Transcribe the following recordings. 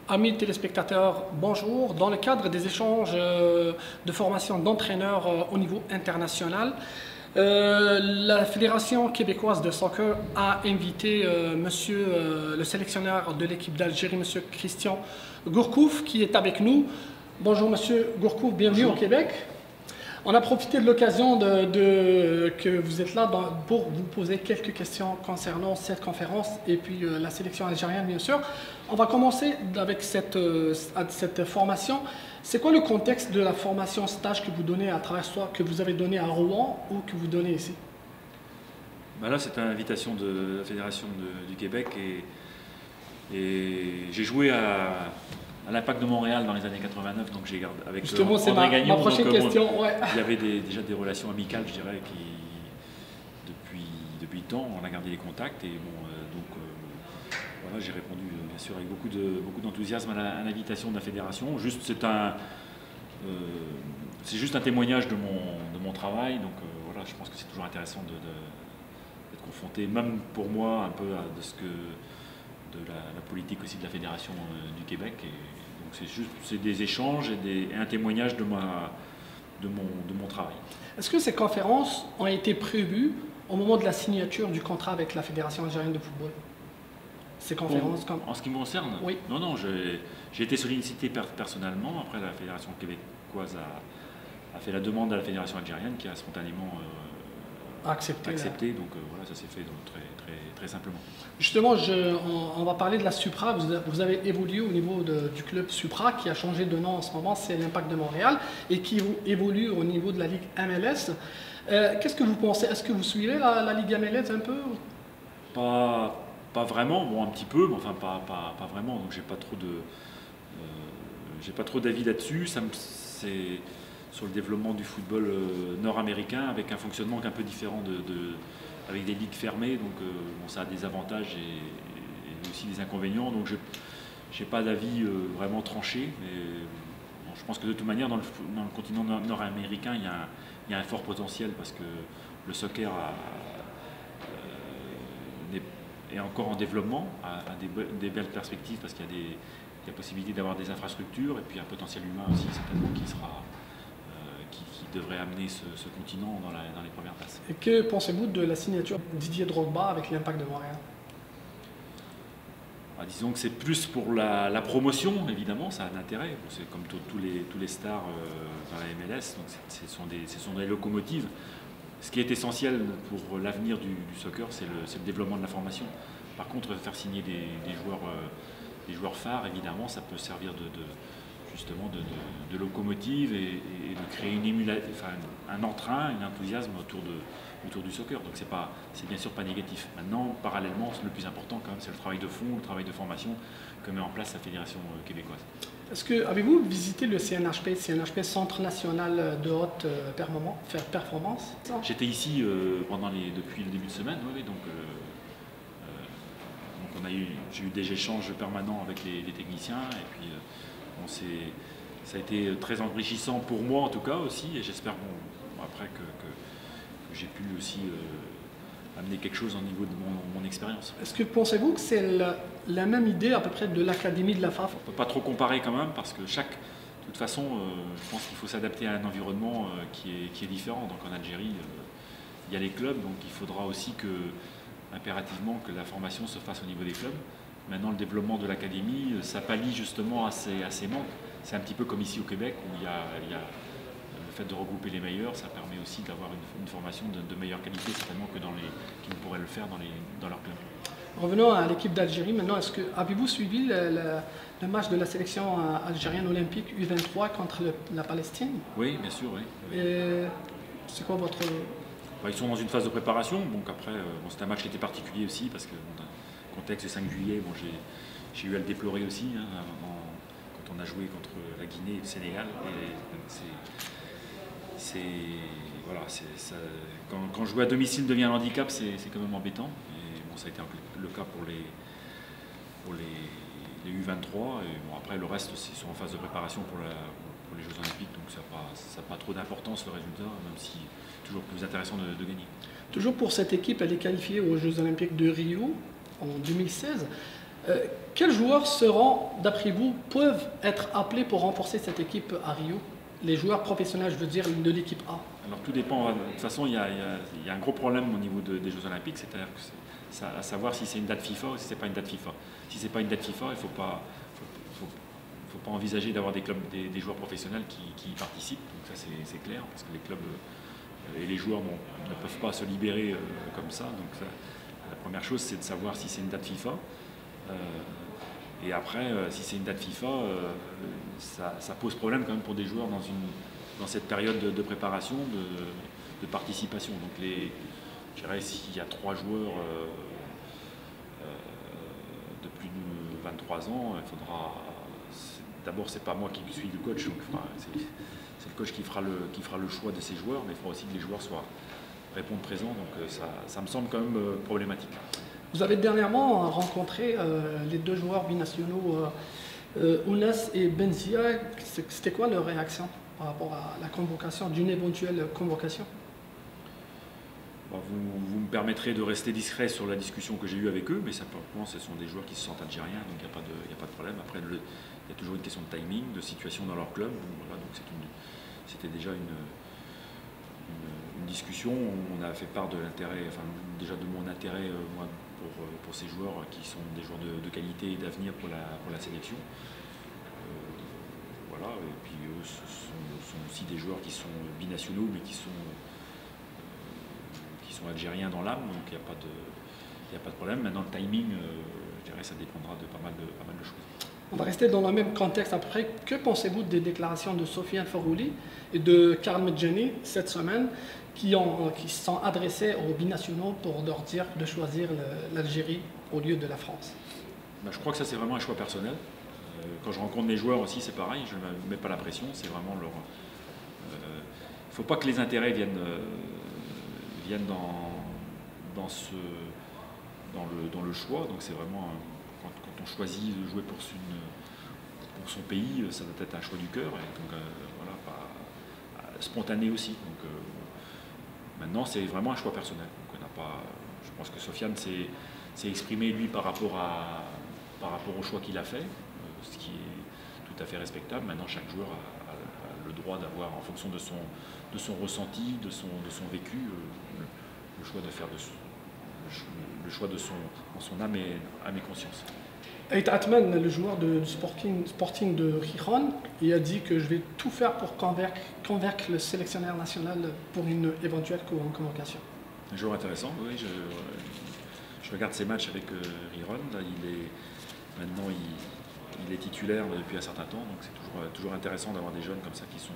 Amis téléspectateurs, bonjour. Dans le cadre des échanges de formation d'entraîneurs au niveau international, la Fédération québécoise de soccer a invité le sélectionneur de l'équipe d'Algérie, monsieur Christian Gourcuff, qui est avec nous. Bonjour monsieur Gourcuff, bienvenue au Québec. On a profité de l'occasion que vous êtes là pour vous poser quelques questions concernant cette conférence et puis la sélection algérienne, bien sûr. On va commencer avec cette formation. C'est quoi le contexte de la formation stage que vous donnez à travers soit que vous avez donné à Rouen ou que vous donnez ici? Ben là, c'est une invitation de la Fédération du Québec et j'ai joué à l'Impact de Montréal dans les années 89, donc j'ai gardé avec justement, c'est André Gagnon, ma prochaine question. Bon, ouais. Il y avait déjà des relations amicales, je dirais, depuis le temps, on a gardé les contacts et bon, voilà, j'ai répondu bien sûr avec beaucoup d'enthousiasme à l'invitation de la fédération. C'est juste un témoignage de mon travail, donc voilà, je pense que c'est toujours intéressant d'être confronté, même pour moi, un peu de la politique aussi de la Fédération du Québec. Et donc c'est des échanges et un témoignage de mon travail. Est-ce que ces conférences ont été prévues au moment de la signature du contrat avec la Fédération algérienne de football? Ces conférences En ce qui me concerne, oui. Non, j'ai été sollicité personnellement. Après, la Fédération québécoise a fait la demande à la Fédération algérienne qui a spontanément accepté. Donc voilà, ça s'est fait très simplement. Justement, on va parler de la Supra. Vous avez évolué au niveau du club Supra qui a changé de nom en ce moment, c'est l'Impact de Montréal, et qui évolue au niveau de la Ligue MLS. Qu'est-ce que vous pensez? Est-ce que vous suivez la Ligue MLS un peu? Pas vraiment, bon un petit peu, mais enfin pas vraiment, donc j'ai pas trop d'avis là-dessus. C'est sur le développement du football nord-américain avec un fonctionnement un peu différent avec des ligues fermées, donc bon, ça a des avantages et aussi des inconvénients, donc je n'ai pas d'avis vraiment tranché, mais bon, je pense que de toute manière dans le continent nord-américain il y a un fort potentiel parce que le soccer est encore en développement, a des belles perspectives parce qu'il y a la possibilité d'avoir des infrastructures et puis un potentiel humain aussi certainement qui devrait amener ce continent dans les premières places. Et que pensez-vous de la signature de Didier Drogba avec l'Impact de Montréal? Disons que c'est plus pour la promotion, évidemment, ça a un intérêt. Bon, c'est comme tous les stars dans la MLS, donc ce sont des locomotives. Ce qui est essentiel pour l'avenir du soccer, c'est le développement de la formation. Par contre, faire signer des joueurs phares, évidemment, ça peut servir justement de locomotive et de créer un entrain, un enthousiasme autour du soccer. Donc c'est bien sûr pas négatif. Maintenant, parallèlement, le plus important quand même, c'est le travail de fond, le travail de formation que met en place la Fédération québécoise. Avez-vous visité le CNHP, Centre National de Haute Performance? J'étais ici depuis le début de semaine, oui, donc j'ai eu des échanges permanents avec les techniciens et puis bon, ça a été très enrichissant pour moi en tout cas aussi et j'espère après que j'ai pu aussi amener quelque chose au niveau de mon expérience. Est-ce que pensez-vous que c'est la même idée à peu près de l'académie de la FAF? On ne peut pas trop comparer quand même parce que de toute façon, je pense qu'il faut s'adapter à un environnement qui est différent. Donc en Algérie, il y a les clubs, donc il faudra aussi impérativement que la formation se fasse au niveau des clubs. Maintenant, le développement de l'académie, ça pallie justement à ces manques. C'est un petit peu comme ici au Québec où il y a le fait de regrouper les meilleurs, ça permet aussi d'avoir une formation de meilleure qualité certainement que qui ne pourraient le faire dans leur club. Revenons à l'équipe d'Algérie maintenant. Avez-vous suivi le match de la sélection algérienne olympique U23 contre la Palestine? Oui, bien sûr, oui. Et c'est quoi votre... Ils sont dans une phase de préparation, donc après, c'est un match qui était particulier aussi parce que dans le contexte du 5 juillet, j'ai eu à le déplorer aussi quand on a joué contre la Guinée et le Sénégal. Voilà, quand jouer à domicile devient un handicap, c'est quand même embêtant. Et bon, ça a été le cas pour les U23. Et bon, après, le reste, ils sont en phase de préparation pour les Jeux Olympiques, donc ça n'a pas trop d'importance le résultat, même si c'est toujours plus intéressant de gagner. Toujours pour cette équipe, elle est qualifiée aux Jeux Olympiques de Rio en 2016. Quels joueurs seront, d'après vous, peuvent être appelés pour renforcer cette équipe à Rio? Les joueurs professionnels, je veux dire, de l'équipe A. Alors tout dépend. De toute façon, il y a un gros problème au niveau des Jeux Olympiques, c'est-à-dire à savoir si c'est une date FIFA ou si c'est pas une date FIFA. Si c'est pas une date FIFA, il faut pas envisager d'avoir des clubs, des joueurs professionnels qui y participent. Donc ça c'est clair, parce que les clubs et les joueurs ne peuvent pas se libérer comme ça. Donc la première chose, c'est de savoir si c'est une date FIFA. Et après, si c'est une date FIFA, ça pose problème quand même pour des joueurs dans cette période de préparation, de participation. Donc je dirais s'il y a 3 joueurs de plus de 23 ans, il faudra. D'abord, c'est pas moi qui suis le coach, donc c'est le coach qui fera le choix de ses joueurs, mais il faudra aussi que les joueurs répondent présents. Donc ça me semble quand même problématique. Vous avez dernièrement rencontré les 2 joueurs binationaux, Ounas et Benzia. C'était quoi leur réaction par rapport à la convocation, d'une éventuelle convocation? Vous me permettrez de rester discret sur la discussion que j'ai eue avec eux, mais simplement ce sont des joueurs qui se sentent algériens, donc il n'y a pas de problème. Après, il y a toujours une question de timing, de situation dans leur club. Voilà, donc c'était déjà une discussion. On a fait part de l'intérêt, enfin déjà de mon intérêt moi, pour ces joueurs qui sont des joueurs de qualité et d'avenir pour la sélection. Voilà, et puis eux ce sont aussi des joueurs qui sont binationaux, mais qui sont algériens dans l'âme, donc il n'y a pas de problème. Maintenant, le timing, je dirais, ça dépendra de pas mal de choses. On va rester dans le même contexte après. Que pensez-vous des déclarations de Sofiane Farouli et de Karim Medjani cette semaine qui se sont adressés aux binationaux pour leur dire de choisir l'Algérie au lieu de la France? Je crois que ça, c'est vraiment un choix personnel. Quand je rencontre mes joueurs aussi, c'est pareil, je ne mets pas la pression, c'est vraiment leur... Il ne faut pas que les intérêts viennent dans le choix. Donc c'est vraiment quand on choisit de jouer pour son pays, ça doit être un choix du cœur, et donc voilà, spontané aussi. Donc maintenant c'est vraiment un choix personnel. Donc, je pense que Sofiane s'est exprimé lui par rapport au choix qu'il a fait, ce qui est tout à fait respectable. Maintenant chaque joueur a le droit d'avoir, en fonction de son ressenti, de son vécu, le choix de faire le choix de son âme et conscience. Ait Atman, le joueur de Sporting de Gijón, il a dit que je vais tout faire pour convaincre le sélectionneur national pour une éventuelle convocation. Un joueur intéressant, oui. Je regarde ses matchs avec Gijón. Maintenant il est titulaire depuis un certain temps, donc c'est toujours intéressant d'avoir des jeunes comme ça qui ont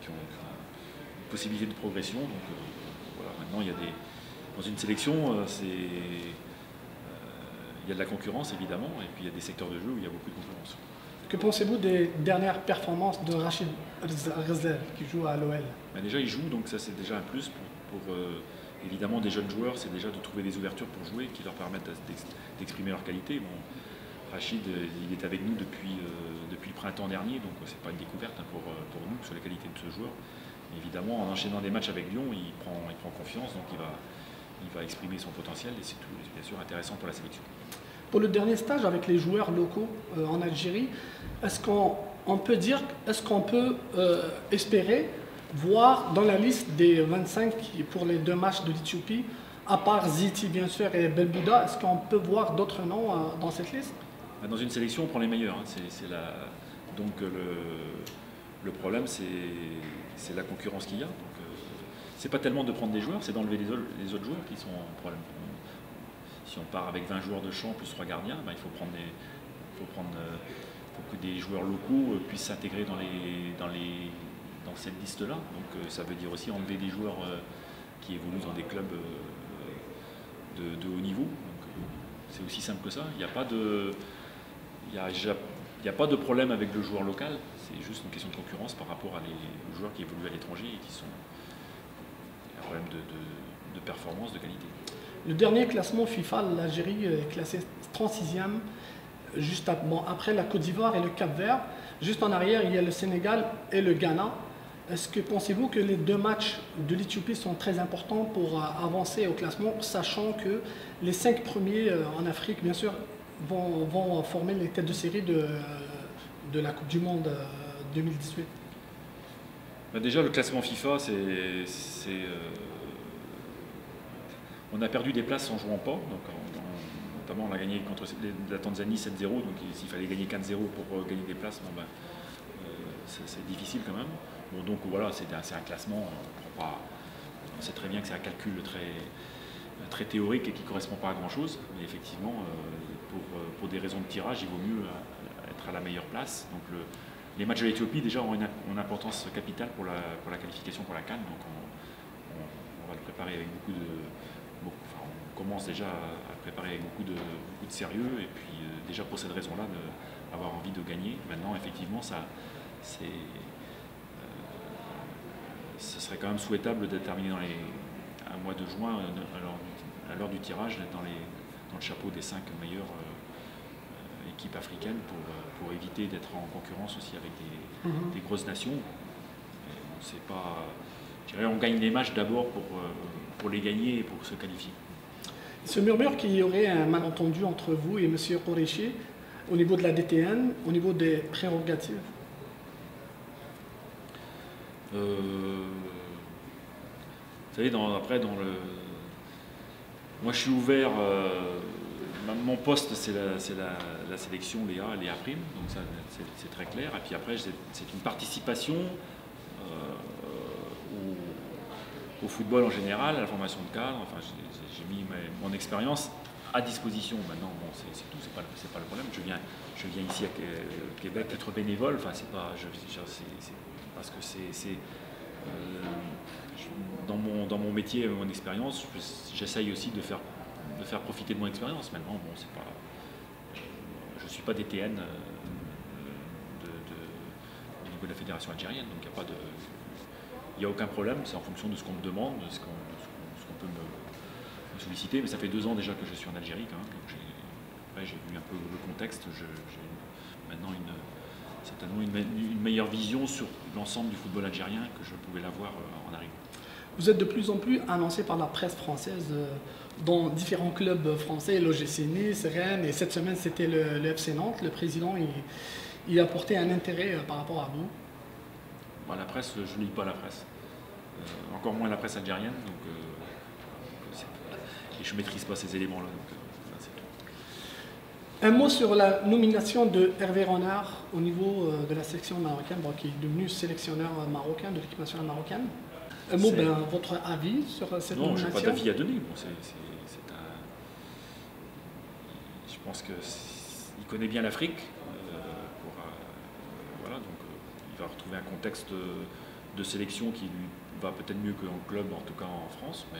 une possibilité de progression. Donc voilà, maintenant dans une sélection, il y a de la concurrence évidemment, et puis il y a des secteurs de jeu où il y a beaucoup de concurrence. Que pensez-vous des dernières performances de Rachid Rezel qui joue à l'OL? Déjà il joue, donc ça c'est déjà un plus pour évidemment des jeunes joueurs, c'est déjà de trouver des ouvertures pour jouer qui leur permettent d'exprimer leur qualité. Bon, Rachid, il est avec nous depuis le printemps dernier, donc c'est pas une découverte pour nous sur les qualités de ce joueur. Mais évidemment, en enchaînant des matchs avec Lyon, il prend confiance, donc il va exprimer son potentiel, et c'est bien sûr intéressant pour la sélection. Pour le dernier stage avec les joueurs locaux en Algérie, est-ce qu'on peut espérer voir dans la liste des 25 pour les 2 matchs de l'Éthiopie, à part Ziti bien sûr et Belbouda, est-ce qu'on peut voir d'autres noms dans cette liste? Dans une sélection, on prend les meilleurs. Donc le problème, c'est la concurrence qu'il y a. C'est pas tellement de prendre des joueurs, c'est d'enlever les autres joueurs qui sont en problème. Si on part avec 20 joueurs de champ plus 3 gardiens, il faut que des joueurs locaux puissent s'intégrer dans cette liste-là. Donc ça veut dire aussi enlever des joueurs qui évoluent dans des clubs de haut niveau. C'est aussi simple que ça. Il n'y a pas de problème avec le joueur local, c'est juste une question de concurrence par rapport aux joueurs qui évoluent à l'étranger et qui sont un problème de performance, de qualité. Le dernier classement FIFA, l'Algérie est classée 36e, juste après la Côte d'Ivoire et le Cap-Vert. Juste en arrière, il y a le Sénégal et le Ghana. Est-ce que pensez-vous que les 2 matchs de l'Éthiopie sont très importants pour avancer au classement, sachant que les 5 premiers en Afrique, bien sûr, vont former les têtes de série de la Coupe du Monde 2018? Déjà, le classement FIFA, on a perdu des places en jouant pas. Donc, notamment, on a gagné contre la Tanzanie 7-0. Donc, s'il fallait gagner 4-0 pour gagner des places, c'est difficile quand même. Bon, donc voilà, c'est un classement. On sait très bien que c'est un calcul très théorique et qui ne correspond pas à grand chose. Mais effectivement, pour des raisons de tirage, il vaut mieux être à la meilleure place. Donc, les matchs de l'Éthiopie déjà ont une importance capitale pour la qualification pour la CAN. Donc on va le préparer avec on commence déjà à le préparer avec beaucoup de sérieux. Et puis déjà pour cette raison-là, avoir envie de gagner. Maintenant, effectivement, ce serait quand même souhaitable de terminer dans un mois de juin, à l'heure du tirage, dans le chapeau des 5 meilleures équipes africaines pour éviter d'être en concurrence aussi avec des grosses nations. C'est pas, je dirais, on gagne les matchs d'abord pour les gagner et pour se qualifier. Il se murmure qu'il y aurait un malentendu entre vous et M. Koreshi au niveau de la DTN, au niveau des prérogatives. Vous savez, moi je suis ouvert. Mon poste, c'est la sélection Léa Prime, donc ça c'est très clair. Et puis après, c'est une participation au football en général, à la formation de cadre. Enfin, j'ai mis mon expérience à disposition. Maintenant, bon, c'est tout, c'est pas le problème. Je viens ici à Québec être bénévole. Enfin, c'est pas, parce que dans mon métier, mon expérience, j'essaye aussi de faire profiter de mon expérience. Maintenant, bon, je ne suis pas DTN au niveau de la fédération algérienne, donc il n'y a aucun problème. C'est en fonction de ce qu'on me demande, de ce qu'on peut me solliciter. Mais ça fait 2 ans déjà que je suis en Algérie quand même. Donc après, j'ai vu un peu le contexte. J'ai maintenant certainement une meilleure vision sur l'ensemble du football algérien que je pouvais l'avoir en arrivant. Vous êtes de plus en plus annoncé par la presse française dans différents clubs français, l'OGC Nice, Rennes, et cette semaine c'était le FC Nantes. Le président il a porté un intérêt par rapport à vous. La presse, je ne lis pas la presse. Encore moins la presse algérienne, et je ne maîtrise pas ces éléments-là. Un mot sur la nomination de Hervé Renard au niveau de la sélection marocaine, qui est devenu sélectionneur marocain de l'équipe nationale marocaine. Un mot, votre avis sur cette nomination? Non, je n'ai pas d'avis à donner. Je pense qu'il connaît bien l'Afrique. Donc il va retrouver un contexte de sélection qui lui va peut-être mieux qu'en club, en tout cas en France. Mais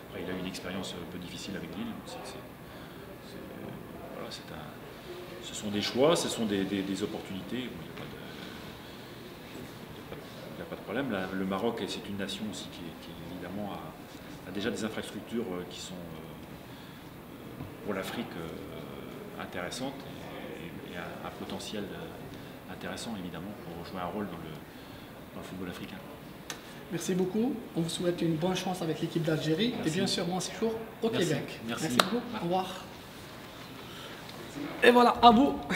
après, il a eu une expérience un peu difficile avec Lille. Ce sont des choix, ce sont des opportunités. Il n'y a pas de problème. Le Maroc, c'est une nation aussi qui évidemment a déjà des infrastructures qui sont pour l'Afrique intéressantes et un potentiel intéressant évidemment pour jouer un rôle dans le football africain. Merci beaucoup. On vous souhaite une bonne chance avec l'équipe d'Algérie et bien sûr bon séjour au Québec. Merci beaucoup. Au revoir. Et voilà, à vous.